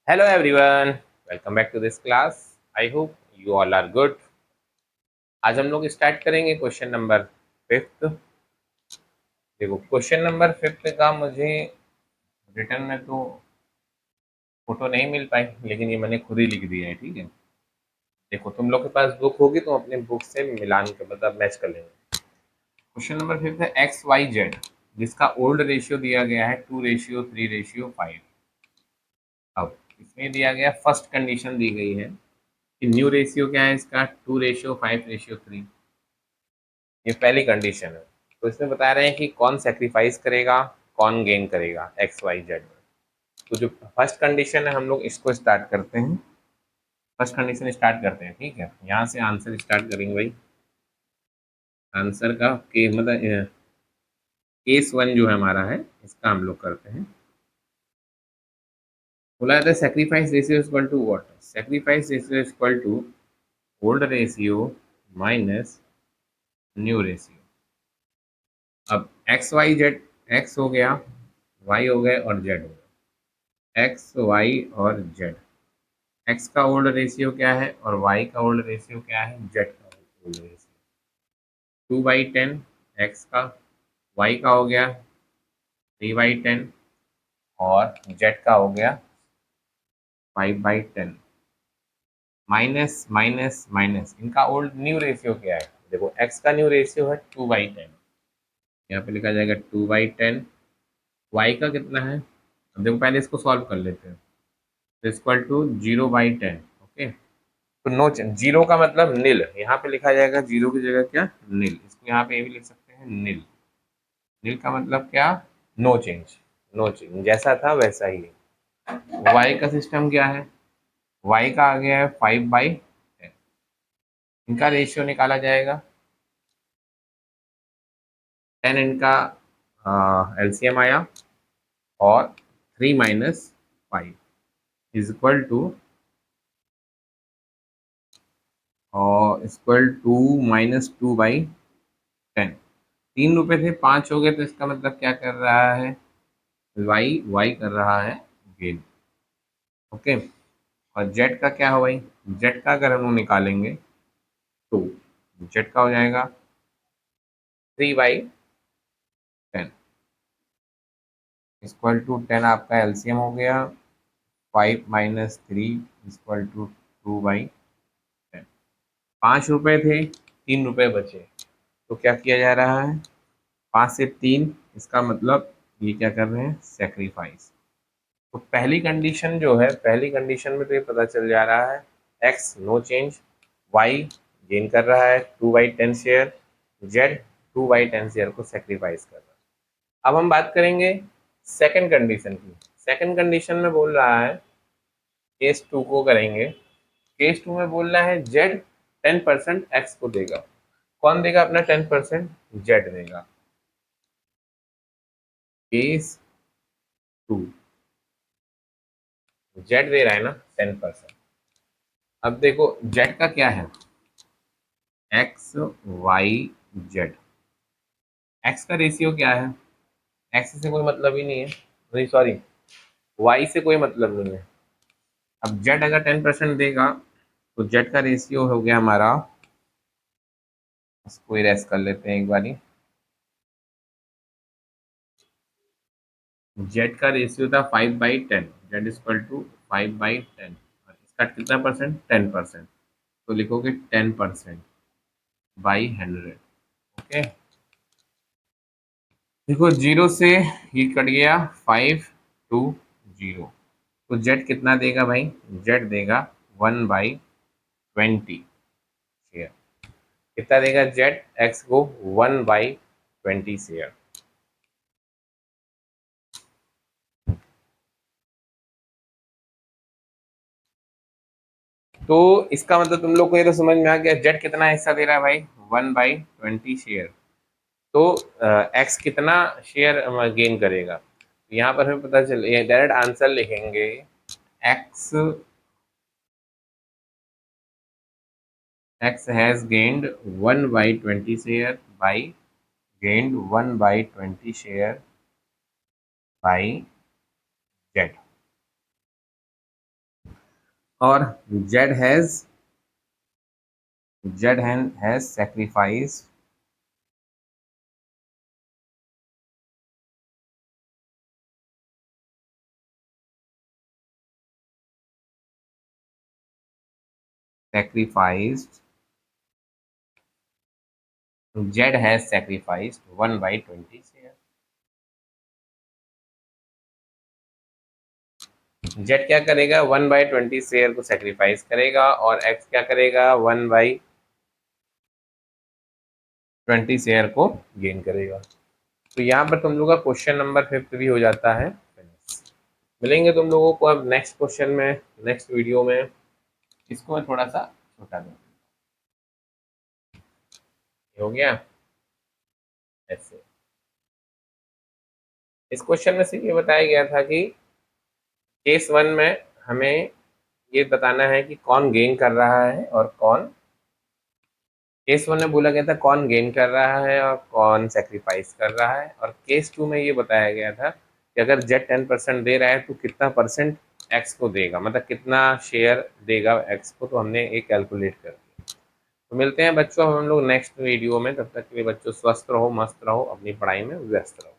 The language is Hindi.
Hello everyone, welcome back to this class. I hope you all are good. आज हम लोग स्टार्ट करेंगे क्वेश्चन नंबर फिफ्थ। देखो क्वेश्चन नंबर फिफ्थ का मुझे रिटर्न में तो फोटो नहीं मिल पाई, लेकिन ये मैंने खुद ही लिख दिया है। ठीक है, देखो तुम लोग के पास बुक होगी तो अपने बुक से मिलान कर मतलब मैच कर लेंगे। क्वेश्चन नंबर फिफ्थ है एक्स वाई जेड, जिसका ओल्ड रेशियो दिया गया है 2:3:5। अब इसमें दिया गया फर्स्ट कंडीशन दी गई है कि न्यू रेशियो क्या है इसका 2:5:3। ये पहली कंडीशन है। तो इसमें बता रहे हैं कि कौन सेक्रीफाइस करेगा, कौन गेन करेगा एक्स वाई जेड में। तो जो फर्स्ट कंडीशन है हम लोग इसको स्टार्ट करते हैं। फर्स्ट कंडीशन स्टार्ट करते हैं। ठीक है, यहाँ से आंसर स्टार्ट करेंगे भाई। आंसर का के मतलब केस वन जो है हमारा है, इसका हम लोग करते हैं। बोला जाता है sacrifice ratio equal to what. Sacrifice ratio equal to old ratio minus new ratio. अब एक्स वाई जेड, एक्स हो गया, वाई हो गए और जेड हो गया। एक्स वाई और जेड, एक्स का ओल्ड रेशियो क्या है और वाई का ओल्ड रेशियो क्या है, जेड का ओल्ड रेशियो 2/10। एक्स का, वाई का हो गया 3/10 और जेड का हो गया 5/10। माइनस माइनस माइनस, इनका ओल्ड न्यू रेशियो क्या है। देखो एक्स का न्यू रेशियो है 2/10, यहाँ पे लिखा जाएगा 2/10। वाई का कितना है, अब देखो पहले इसको सॉल्व कर लेते हैं। तो इक्वल टू 0/10। ओके, तो नो चेंज, जीरो का मतलब नील, यहाँ पे लिखा जाएगा जीरो की जगह क्या, नील। इसको यहाँ पे ये भी लिख सकते हैं नील। नील का मतलब क्या, नो चेंज। नो चेंज, जैसा था वैसा ही है। वाई का सिस्टम क्या है, वाई का आ गया है 5/10। इनका रेशियो निकाला जाएगा, 10 इनका एलसीएम आया और 3 - 5 इज इक्वल टू -2/10। 3 रुपए थे 5 हो गए, तो इसका मतलब क्या कर रहा है, वाई वाई कर रहा है गेन। ओके, और जेड का क्या हो भाई, जेड का अगर हम लोग निकालेंगे तो जेड का हो जाएगा 3/10 इक्वल टू 10। आपका एलसीएम हो गया 5 - 3 इक्वल टू 2/10। 5 रुपए थे, 3 रुपए बचे, तो क्या किया जा रहा है, 5 से 3, इसका मतलब ये क्या कर रहे हैं, सेक्रीफाइस। तो पहली कंडीशन जो है, पहली कंडीशन में तो ये पता चल जा रहा है X no change, Y gain कर रहा है 2/10 शेयर, जेड 2/10 शेयर को सेक्रीफाइस कर रहा है। अब हम बात करेंगे सेकंड कंडीशन की। सेकंड कंडीशन में बोल रहा है, केस टू को करेंगे। केस टू में बोल रहा है जेड 10% एक्स को देगा। कौन देगा अपना 10%, जेड देगा। केस टू, जेड दे रहा है ना 10%। अब देखो जेड का क्या है, एक्स वाई जेड। एक्स का रेशियो क्या है, एक्स से कोई मतलब ही नहीं है, नहीं सॉरी, वाई से कोई मतलब नहीं है। अब जेड अगर 10% देगा तो जेड का रेशियो हो गया हमारा, इसको इरेज कर लेते हैं एक बारी। जेड का रेशियो था 5/10, जेड इक्वल टू 5/10, और इसका कितना परसेंट, 10%। तो लिखोगे 10%/100। ओके, देखो जीरो से ये कट गया 5 to 0, तो जेड कितना देगा भाई, जेड देगा 1/20 शेयर। कितना देगा जेड एक्स को, 1/20 शेयर। तो इसका मतलब तुम लोग को ये तो समझ में आ गया, जेड कितना हिस्सा दे रहा है भाई, 1/20 शेयर। तो एक्स कितना शेयर गेन करेगा, यहाँ पर हमें पता चल, ये डायरेक्ट आंसर लिखेंगे। X X has gained 1/20 share by, gained 1/20 share by Z. और Z has sacrificed sacrificed 1/20 share. Z क्या करेगा, 1/20 शेयर को सेक्रीफाइस करेगा, और एक्स क्या करेगा, 1/20 शेयर को गेन करेगा। तो यहाँ पर तुम लोग का क्वेश्चन नंबर 5 भी हो जाता है फिनिश। मिलेंगे तुम लोगों को अब नेक्स्ट क्वेश्चन में, नेक्स्ट वीडियो में। इसको मैं थोड़ा सा छोटा दूँ, हो गया ऐसे। इस क्वेश्चन में से ये बताया गया था कि केस 1 में हमें ये बताना है कि कौन गेन कर रहा है और कौन, केस 1 में बोला गया था कौन गेन कर रहा है और कौन सेक्रीफाइस कर रहा है, और केस 2 में ये बताया गया था कि अगर जेड 10% दे रहा है तो कितना परसेंट एक्स को देगा, मतलब कितना शेयर देगा एक्स को। तो हमने ये कैलकुलेट कर दिया। तो मिलते हैं बच्चों हम लोग नेक्स्ट वीडियो में। तब तक के लिए बच्चों स्वस्थ रहो, मस्त रहो, अपनी पढ़ाई में व्यस्त रहो।